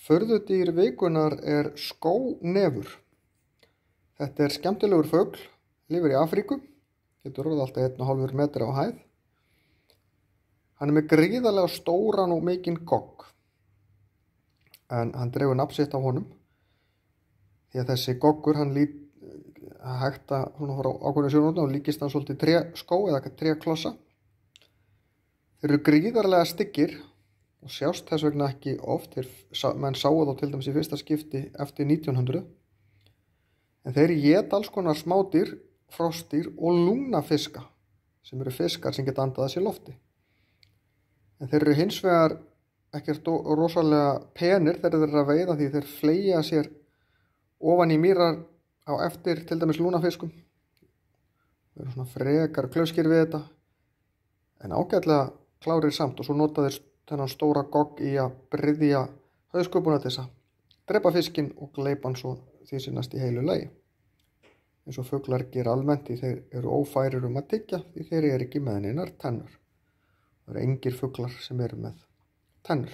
Furðudýr vikunar skónefur. Þetta skemmtilegur fugl, lifir í Afríku, getur orðið alltaf 1,5 metra á hæð. Hann með gríðarlega stóran og mikinn gogg, en hann dregur nafn sitt af honum, því að þessi goggur, hann hægt að fara ákveðinu sjónarhorni og líkist hann svolítið tréskó eða tréklossa. Þeir eru gríðarlega styggir og sjást þess vegna ekki oft. Menn sáu þá til dæmis í fyrsta skipti eftir 1900. En þeir éta alls konar smádýr, froskdýr og lungnafiska, sem eru fiskar sem geta andað að sér lofti. En þeir eru hins vegar ekkert rosalega penir þegar þeir eru að veiða, því þeir fleygja sér ofan í mýrar á eftir til dæmis lungnafiskum. Þeir eru svona frekar klauskir við þetta, en ágætlega klárir samt, og svo nota þeir þennan stóra gogg í að bryðja hauskúpuna til þess að drepa fiskinn og gleypa hann svo því sem næst í heilu lagi. Eins og fuglar gera almennt, því þeir eru ófærir að tyggja, því þeir eru ekki með neinar tennur. Það eru engir fuglar sem eru með tennur.